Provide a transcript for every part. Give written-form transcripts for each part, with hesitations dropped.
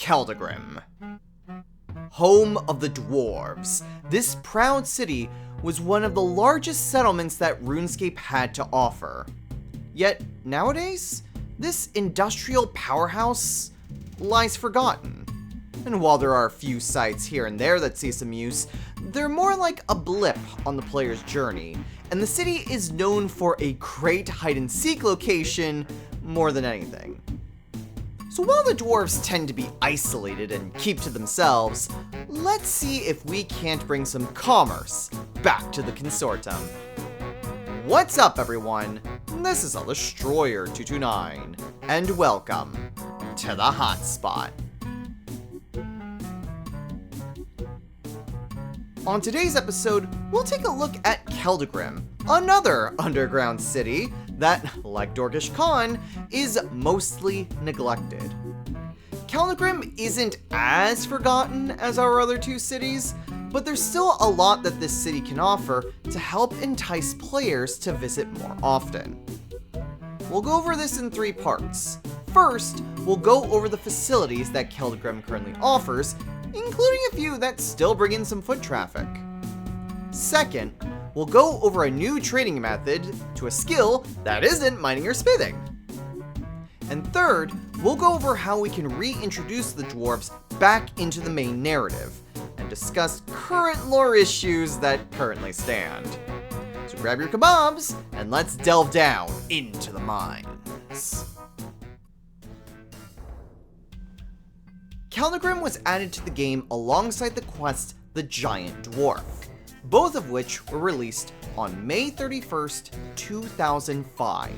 Keldagrim. Home of the Dwarves, this proud city was one of the largest settlements that Runescape had to offer. Yet, nowadays, this industrial powerhouse lies forgotten. And while there are a few sites here and there that see some use, they're more like a blip on the player's journey, and the city is known for a great hide-and-seek location more than anything. So while the dwarves tend to be isolated and keep to themselves, let's see if we can't bring some commerce back to the consortium. What's up, everyone? This is Destroyer229, and welcome to the Hotspot. On today's episode, we'll take a look at Keldagrim, another underground city that, like Dorkish Khan, is mostly neglected. Keldagrim isn't as forgotten as our other two cities, but there's still a lot that this city can offer to help entice players to visit more often. We'll go over this in three parts. First, we'll go over the facilities that Keldagrim currently offers, including a few that still bring in some foot traffic. Second, we'll go over a new trading method to a skill that isn't mining or smithing. And third, we'll go over how we can reintroduce the dwarves back into the main narrative, and discuss current lore issues that currently stand. So grab your kebabs, and let's delve down into the mines. Keldagrim was added to the game alongside the quest The Giant Dwarf, both of which were released on May 31st, 2005.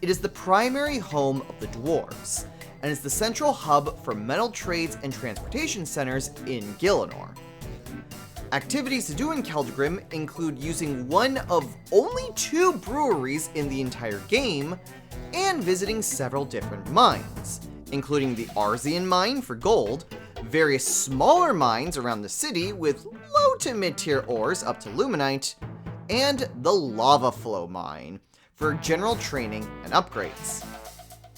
It is the primary home of the Dwarves, and is the central hub for metal trades and transportation centers in Gielinor. Activities to do in Keldagrim include using one of only 2 breweries in the entire game, and visiting several different mines, including the Arzian mine for gold, various smaller mines around the city with low to mid-tier ores up to luminite, and the lava flow mine for general training and upgrades.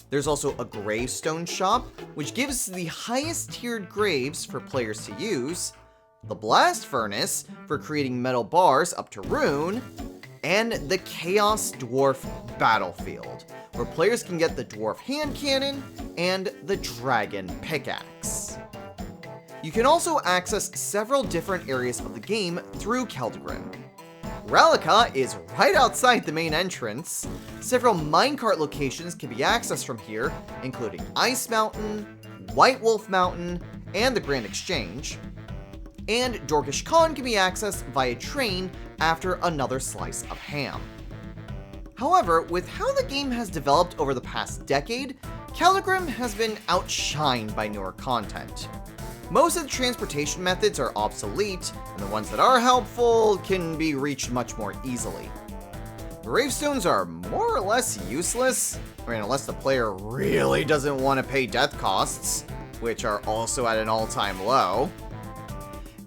There's also a gravestone shop, which gives the highest tiered graves for players to use, the blast furnace for creating metal bars up to rune, and the Chaos Dwarf Battlefield, where players can get the Dwarf Hand Cannon and the Dragon Pickaxe. You can also access several different areas of the game through Keldagrim. Relica is right outside the main entrance. Several minecart locations can be accessed from here, including Ice Mountain, White Wolf Mountain, and the Grand Exchange. And Dorkish Khan can be accessed via train after another slice of ham. However, with how the game has developed over the past decade, Keldagrim has been outshined by newer content. Most of the transportation methods are obsolete, and the ones that are helpful can be reached much more easily. Gravestones are more or less useless, unless the player really doesn't want to pay death costs, which are also at an all-time low.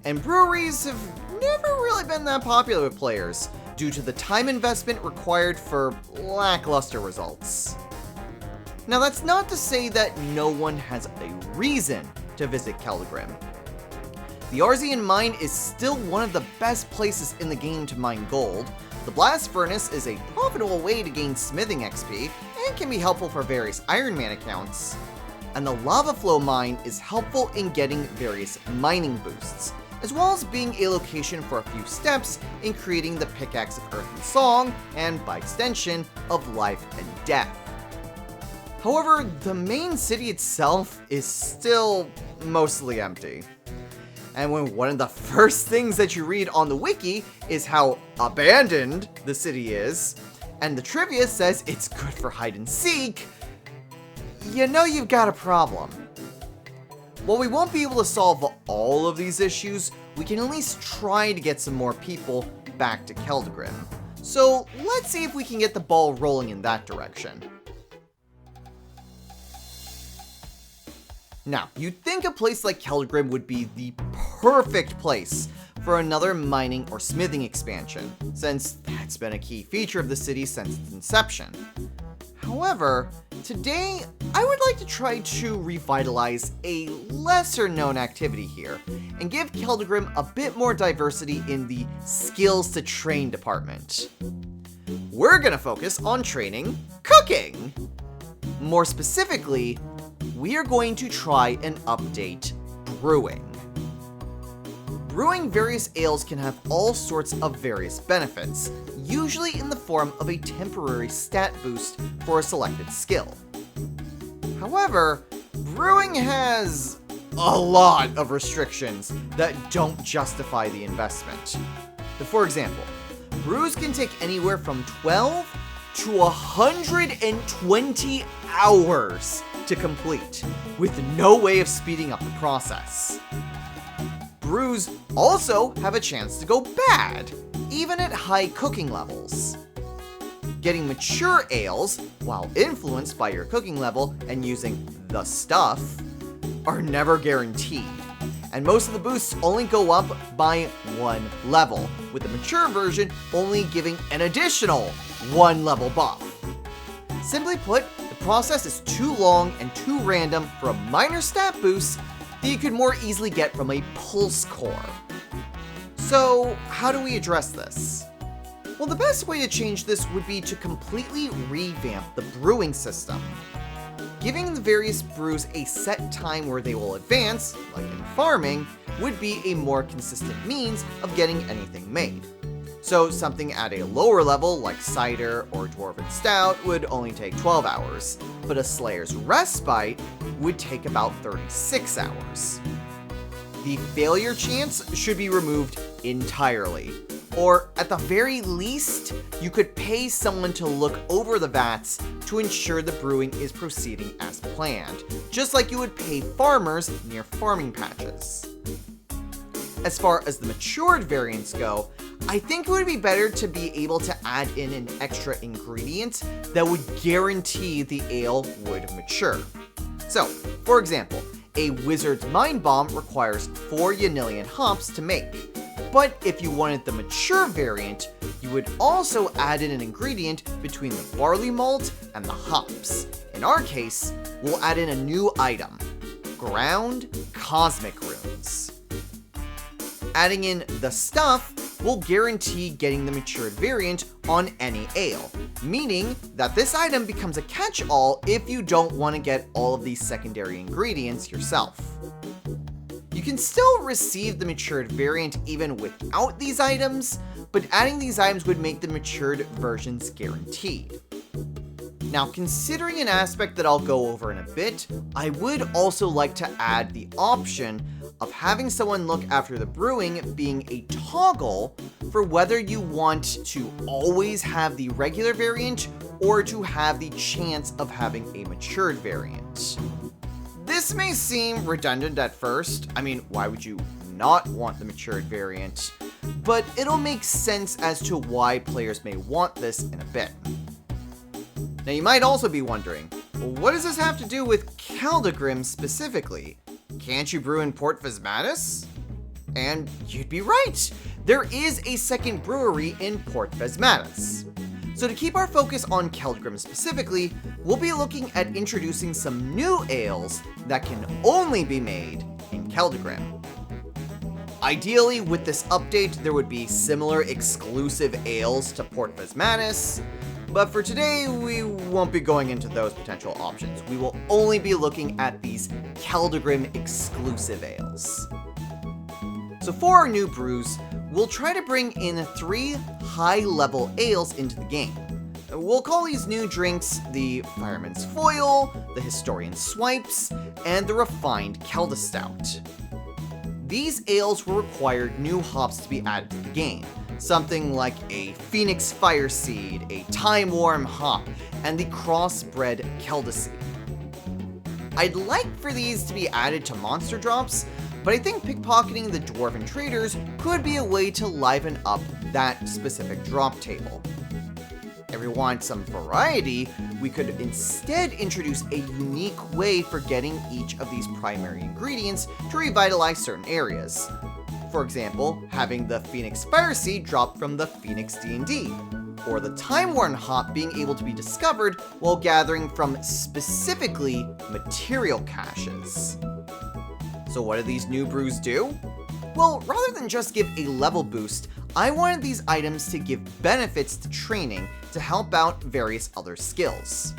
And breweries have never really been that popular with players, due to the time investment required for lackluster results. Now, that's not to say that no one has a reason to visit Keldagrim. The Arzian mine is still one of the best places in the game to mine gold, the blast furnace is a profitable way to gain smithing XP, and can be helpful for various Iron Man accounts, and the lava flow mine is helpful in getting various mining boosts, as well as being a location for a few steps in creating the Pickaxe of Earth and Song, and by extension, of Life and Death. However, the main city itself is still mostly empty. And when one of the first things that you read on the wiki is how abandoned the city is, and the trivia says it's good for hide and seek, you know you've got a problem. While we won't be able to solve all of these issues, we can at least try to get some more people back to Keldagrim. So let's see if we can get the ball rolling in that direction. Now, you'd think a place like Keldagrim would be the perfect place for another mining or smithing expansion, since that's been a key feature of the city since its inception. However, today, I would like to try to revitalize a lesser-known activity here, and give Keldagrim a bit more diversity in the skills to train department. We're gonna focus on training cooking! More specifically, we are going to try and update brewing. Brewing various ales can have all sorts of various benefits, usually in the form of a temporary stat boost for a selected skill. However, brewing has a lot of restrictions that don't justify the investment. For example, brews can take anywhere from 12 to 120 hours to complete, with no way of speeding up the process. Brews also have a chance to go bad, even at high cooking levels. Getting mature ales, while influenced by your cooking level and using the stuff, are never guaranteed, and most of the boosts only go up by 1 level, with the mature version only giving an additional 1 level buff. Simply put, the process is too long and too random for a minor stat boost that you could more easily get from a pulse core. So, how do we address this? Well, the best way to change this would be to completely revamp the brewing system. Giving the various brews a set time where they will advance, like in farming, would be a more consistent means of getting anything made. So something at a lower level, like cider or dwarven stout, would only take 12 hours, but a Slayer's Respite would take about 36 hours. The failure chance should be removed entirely, or at the very least, you could pay someone to look over the vats to ensure the brewing is proceeding as planned, just like you would pay farmers near farming patches. As far as the matured variants go, I think it would be better to be able to add in an extra ingredient that would guarantee the ale would mature. So, for example, a Wizard's Mind Bomb requires 4 Yanillian hops to make, but if you wanted the mature variant, you would also add in an ingredient between the barley malt and the hops. In our case, we'll add in a new item, ground cosmic runes. Adding in the stuff will guarantee getting the matured variant on any ale, meaning that this item becomes a catch-all if you don't want to get all of these secondary ingredients yourself. You can still receive the matured variant even without these items, but adding these items would make the matured versions guaranteed. Now, considering an aspect that I'll go over in a bit, I would also like to add the option of having someone look after the brewing being a toggle for whether you want to always have the regular variant or to have the chance of having a matured variant. This may seem redundant at first. I mean, why would you not want the matured variant? But it'll make sense as to why players may want this in a bit. Now, you might also be wondering, well, what does this have to do with Keldagrim specifically? Can't you brew in Port Phasmatis? And you'd be right! There is a second brewery in Port Phasmatis. So to keep our focus on Keldagrim specifically, we'll be looking at introducing some new ales that can only be made in Keldagrim. Ideally, with this update, there would be similar exclusive ales to Port Phasmatis, but for today, we won't be going into those potential options. We will only be looking at these Keldagrim exclusive ales. So for our new brews, we'll try to bring in 3 high-level ales into the game. We'll call these new drinks the Fireman's Foil, the Historian Swipes, and the Refined Kelda Stout. These ales will require new hops to be added to the game, something like a Phoenix Fireseed, a Time Worm hop, and the Crossbred Kelda Seed. I'd like for these to be added to monster drops, but I think pickpocketing the Dwarven traders could be a way to liven up that specific drop table. If we want some variety, we could instead introduce a unique way for getting each of these primary ingredients to revitalize certain areas. For example, having the Phoenix Fireseed drop from the Phoenix D&D, or the time-worn hop being able to be discovered while gathering from specifically material caches. So what do these new brews do? Well, rather than just give a level boost, I wanted these items to give benefits to training to help out various other skills.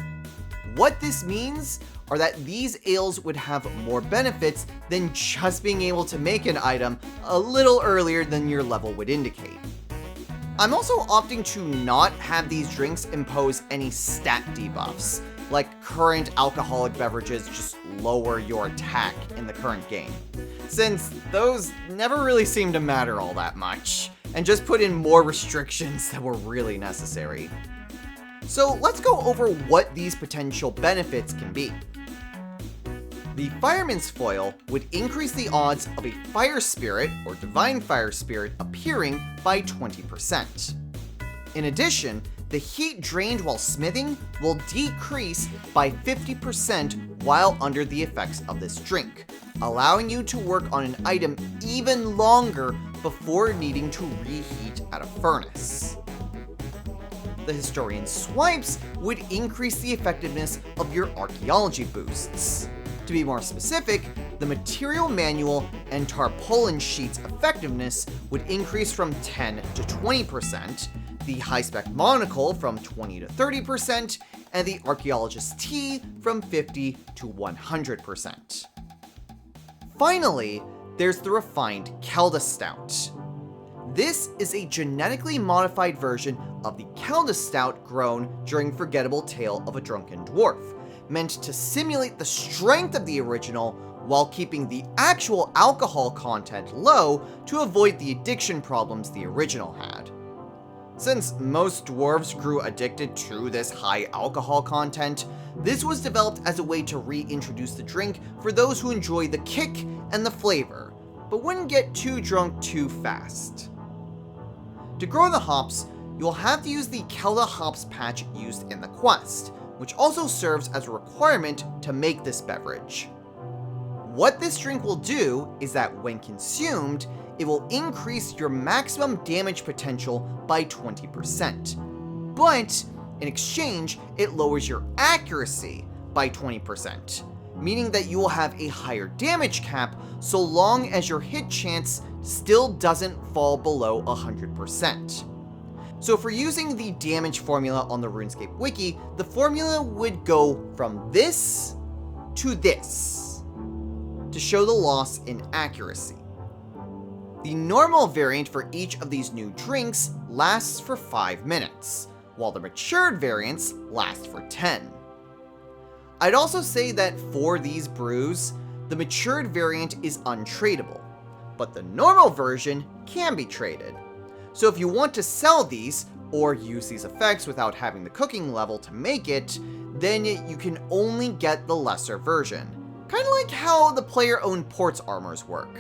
What this means are that these ales would have more benefits than just being able to make an item a little earlier than your level would indicate. I'm also opting to not have these drinks impose any stat debuffs, like current alcoholic beverages just lower your attack in the current game, since those never really seem to matter all that much, and just put in more restrictions that were really necessary. So let's go over what these potential benefits can be. The Fireman's Foil would increase the odds of a Fire Spirit or Divine Fire Spirit appearing by 20%. In addition, the heat drained while smithing will decrease by 50% while under the effects of this drink, allowing you to work on an item even longer before needing to reheat at a furnace. The Historian Swipes would increase the effectiveness of your archaeology boosts. To be more specific, the Material Manual and Tarpaulin Sheet's effectiveness would increase from 10 to 20%, the High-Spec Monocle from 20 to 30%, and the Archaeologist's Tea from 50 to 100%. Finally, there's the refined Kelda Stout. This is a genetically modified version of the Kelda Stout grown during Forgettable Tale of a Drunken Dwarf, meant to simulate the strength of the original while keeping the actual alcohol content low to avoid the addiction problems the original had. Since most dwarves grew addicted to this high alcohol content, this was developed as a way to reintroduce the drink for those who enjoy the kick and the flavor, but wouldn't get too drunk too fast. To grow the hops, you'll have to use the Kelda Hops patch used in the quest, which also serves as a requirement to make this beverage. What this drink will do is that when consumed, it will increase your maximum damage potential by 20%, but in exchange, it lowers your accuracy by 20%, meaning that you will have a higher damage cap so long as your hit chance still doesn't fall below 100%. So if we're using the damage formula on the RuneScape wiki, the formula would go from this to this to show the loss in accuracy. The normal variant for each of these new drinks lasts for 5 minutes, while the matured variants last for 10. I'd also say that for these brews, the matured variant is untradeable, but the normal version can be traded. So if you want to sell these, or use these effects without having the cooking level to make it, then you can only get the lesser version. Kinda like how the player-owned ports armors work.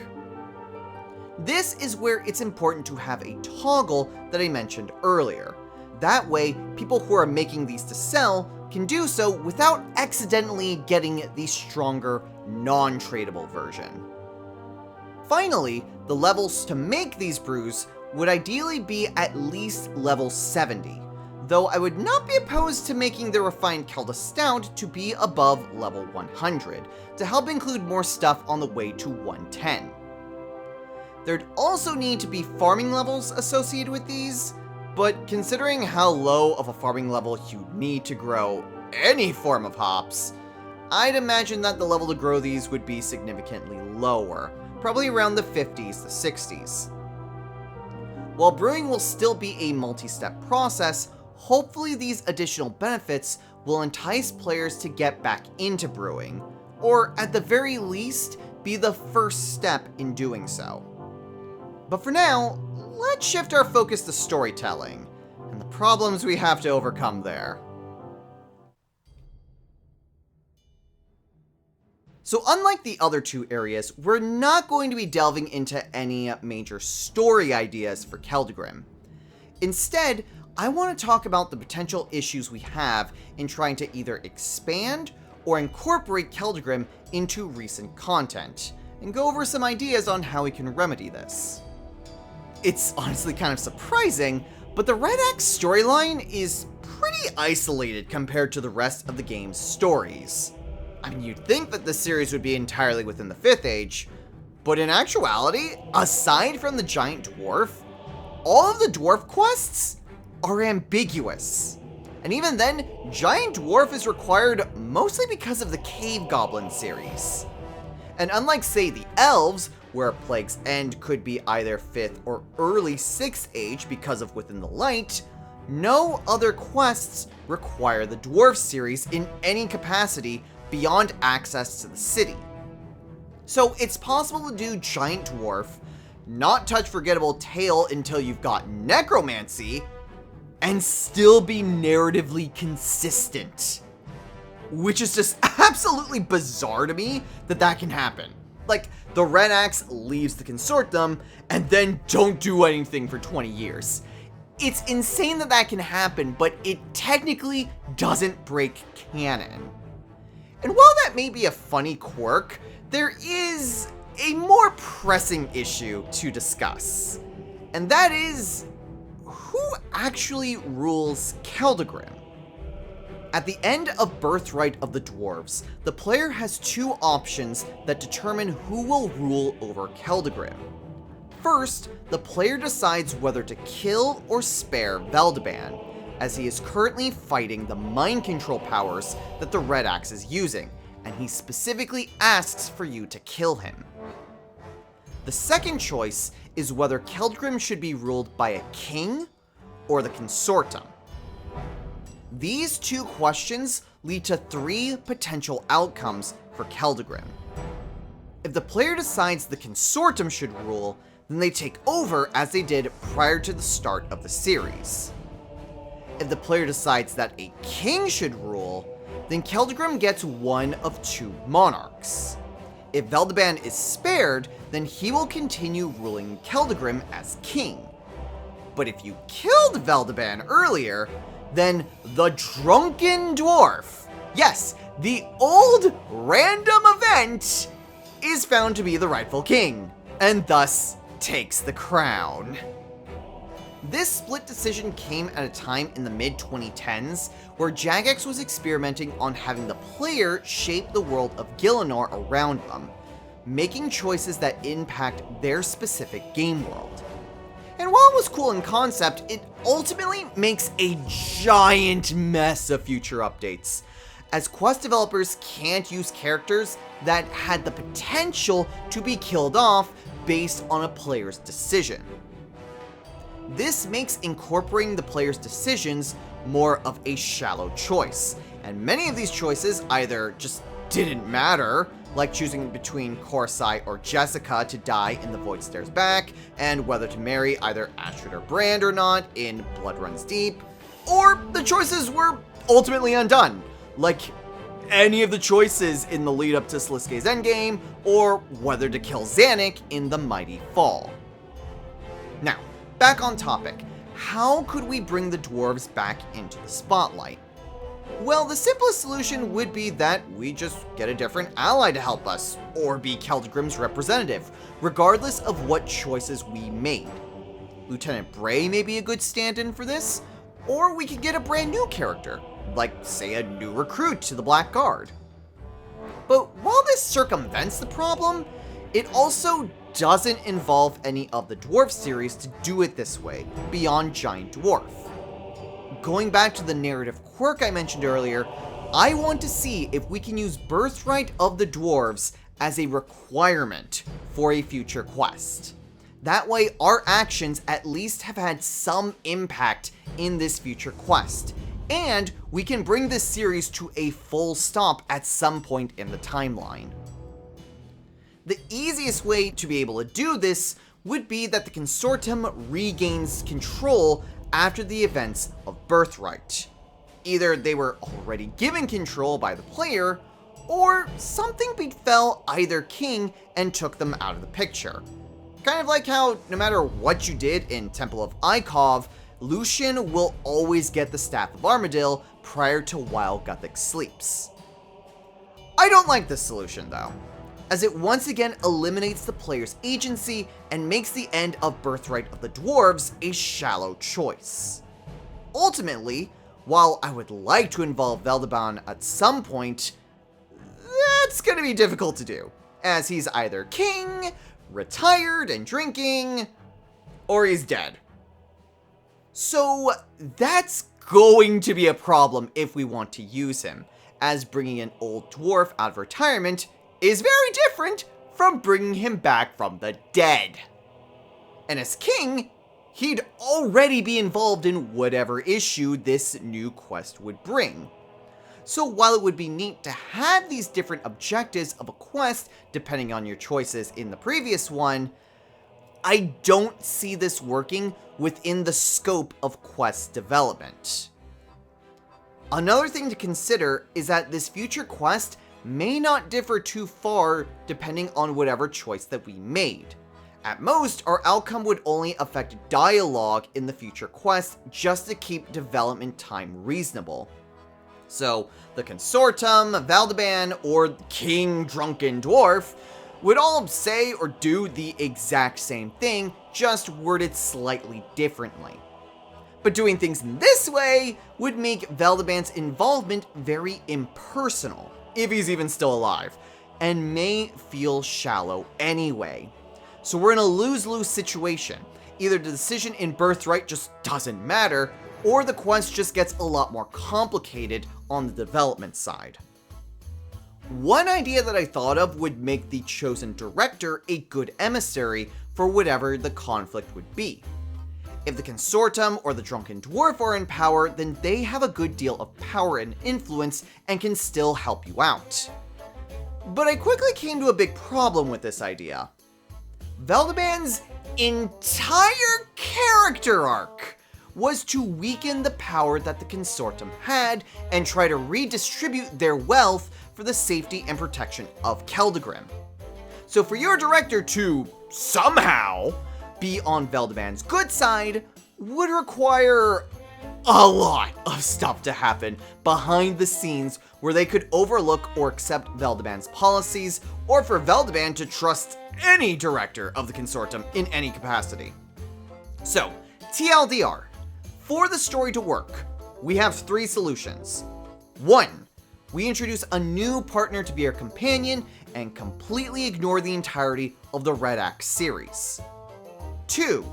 This is where it's important to have a toggle that I mentioned earlier. That way, people who are making these to sell can do so without accidentally getting the stronger, non-tradable version. Finally, the levels to make these brews would ideally be at least level 70, though I would not be opposed to making the refined Kelda Stout to be above level 100, to help include more stuff on the way to 110. There'd also need to be farming levels associated with these, but considering how low of a farming level you'd need to grow any form of hops, I'd imagine that the level to grow these would be significantly lower, probably around the 50s to 60s. While brewing will still be a multi-step process, hopefully these additional benefits will entice players to get back into brewing, or at the very least, be the first step in doing so. But for now, let's shift our focus to storytelling, and the problems we have to overcome there. So unlike the other two areas, we're not going to be delving into any major story ideas for Keldagrim. Instead, I want to talk about the potential issues we have in trying to either expand or incorporate Keldagrim into recent content, and go over some ideas on how we can remedy this. It's honestly kind of surprising, But the Red Axe storyline is pretty isolated compared to the rest of the game's stories. I mean, you'd think that this series would be entirely within the 5th Age, but in actuality, aside from the Giant Dwarf, all of the dwarf quests are ambiguous. And even then, Giant Dwarf is required mostly because of the Cave Goblin series. And unlike, say, the Elves, where Plague's End could be either 5th or early 6th Age because of Within the Light, no other quests require the Dwarf series in any capacity beyond access to the city. So it's possible to do Giant Dwarf, not touch Forgettable Tale until you've got Necromancy, and still be narratively consistent. Which is just absolutely bizarre to me that can happen. Like, the Red Axe leaves the Consortium, and then don't do anything for 20 years. It's insane that can happen, but it technically doesn't break canon. And while that may be a funny quirk, there is a more pressing issue to discuss. And that is, who actually rules Keldagrim? At the end of Birthright of the Dwarves, the player has 2 options that determine who will rule over Keldagrim. First, the player decides whether to kill or spare Veldeban, as he is currently fighting the mind control powers that the Red Axe is using, and he specifically asks for you to kill him. The second choice is whether Keldagrim should be ruled by a king or the Consortium. These 2 questions lead to 3 potential outcomes for Keldagrim. If the player decides the Consortium should rule, then they take over as they did prior to the start of the series. If the player decides that a king should rule, then Keldagrim gets one of 2 monarchs. If Veldeban is spared, then he will continue ruling Keldagrim as king. But if you killed Veldeban earlier, then the Drunken Dwarf, yes, the old random event, is found to be the rightful king, and thus takes the crown. This split decision came at a time in the mid-2010s where Jagex was experimenting on having the player shape the world of Gielinor around them, making choices that impact their specific game world. And while it was cool in concept, it ultimately makes a giant mess of future updates, as Quest developers can't use characters that had the potential to be killed off based on a player's decision. This makes incorporating the player's decisions more of a shallow choice, and many of these choices either just didn't matter, like choosing between Corsai or Jessica to die in The Void Stares Back, and whether to marry either Astrid or Brand or not in Blood Runs Deep, or the choices were ultimately undone, like any of the choices in the lead up to Sliske's endgame, or whether to kill Zanuck in The Mighty Fall. Now, back on topic, how could we bring the dwarves back into the spotlight? Well, the simplest solution would be that we just get a different ally to help us, or be Keldagrim's representative, regardless of what choices we made. Lieutenant Bray may be a good stand-in for this, or we could get a brand new character, like, say, a new recruit to the Black Guard. But while this circumvents the problem, it also doesn't involve any of the Dwarf series to do it this way, beyond Giant Dwarf. Going back to the narrative quirk I mentioned earlier, I want to see if we can use Birthright of the Dwarves as a requirement for a future quest. That way, our actions at least have had some impact in this future quest, and we can bring this series to a full stop at some point in the timeline. The easiest way to be able to do this would be that the Consortium regains control after the events of Birthright. Either they were already given control by the player, or something befell either king and took them out of the picture. Kind of like how, no matter what you did in Temple of Ikov, Lucian will always get the Staff of Armadil prior to while Guthix sleeps. I don't like this solution though. as it once again eliminates the player's agency and makes the end of Birthright of the Dwarves a shallow choice. Ultimately, while I would like to involve Veldeban at some point, that's going to be difficult to do, as he's either king, retired and drinking, or he's dead. So that's going to be a problem if we want to use him, as bringing an old dwarf out of retirement is very different from bringing him back from the dead. And as king, he'd already be involved in whatever issue this new quest would bring. So while it would be neat to have these different objectives of a quest depending on your choices in the previous one, I don't see this working within the scope of quest development. Another thing to consider is that this future quest may not differ too far depending on whatever choice that we made. At most, our outcome would only affect dialogue in the future quest just to keep development time reasonable. So, the Consortum, Veldeban, or King Drunken Dwarf would all say or do the exact same thing, just worded slightly differently. But doing things in this way would make Veldeban's involvement very impersonal, if he's even still alive, and may feel shallow anyway. So we're in a lose-lose situation. Either the decision in Birthright just doesn't matter, or the quest just gets a lot more complicated on the development side. One idea that I thought of would make the chosen director a good emissary for whatever the conflict would be. If the Consortum or the Drunken Dwarf are in power, then they have a good deal of power and influence and can still help you out. But I quickly came to a big problem with this idea. Veldeban's entire character arc was to weaken the power that the Consortum had and try to redistribute their wealth for the safety and protection of Keldagrim. So for your director to somehow be on Veldeban's good side would require a lot of stuff to happen behind the scenes where they could overlook or accept Veldeban's policies, or for Veldeban to trust any director of the Consortum in any capacity. So, TLDR. For the story to work, we have 3 solutions. 1. We introduce a new partner to be our companion and completely ignore the entirety of the Red Axe series. 2.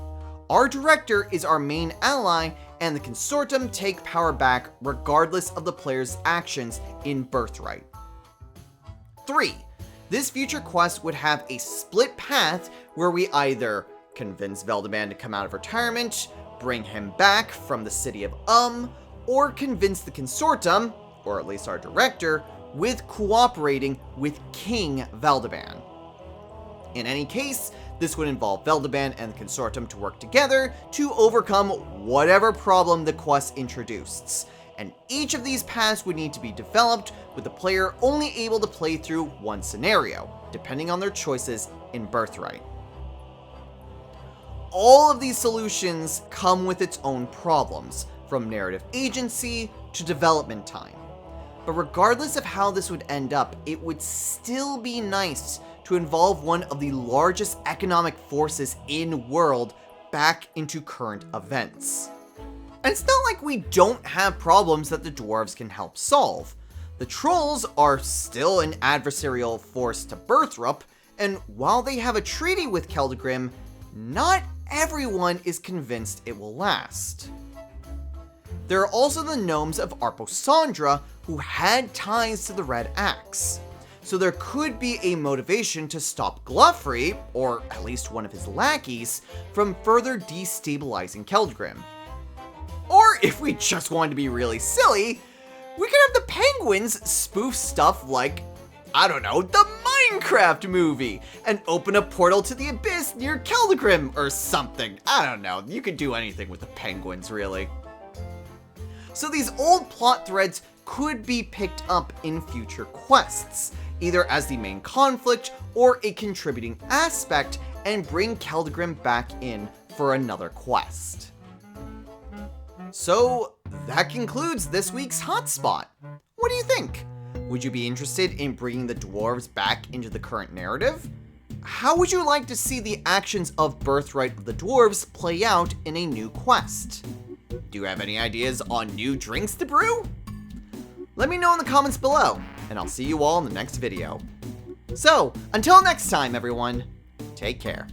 Our director is our main ally and the Consortum take power back regardless of the player's actions in Birthright. 3. This future quest would have a split path where we either convince Veldeban to come out of retirement, bring him back from the city of or convince the Consortum, or at least our director, with cooperating with King Veldeban. In any case, this would involve Veldeban and the Consortum to work together to overcome whatever problem the quest introduced, and each of these paths would need to be developed with the player only able to play through one scenario, depending on their choices in Birthright. All of these solutions come with its own problems, from narrative agency to development time. But regardless of how this would end up, it would still be nice to involve one of the largest economic forces in world back into current events. And it's not like we don't have problems that the dwarves can help solve. The trolls are still an adversarial force to Birthrup, and while they have a treaty with Keldagrim, not everyone is convinced it will last. There are also the gnomes of Arposandra who had ties to the Red Axe, so there could be a motivation to stop Gluffrey, or at least one of his lackeys, from further destabilizing Keldagrim. Or if we just wanted to be really silly, we could have the penguins spoof stuff like, I don't know, the Minecraft movie, and open a portal to the abyss near Keldagrim or something. I don't know, you could do anything with the penguins, really. So these old plot threads could be picked up in future quests, either as the main conflict or a contributing aspect, and bring Keldagrim back in for another quest. So that concludes this week's Hotspot. What do you think? Would you be interested in bringing the dwarves back into the current narrative? How would you like to see the actions of Birthright of the Dwarves play out in a new quest? Do you have any ideas on new drinks to brew? Let me know in the comments below, and I'll see you all in the next video. So, until next time everyone, take care.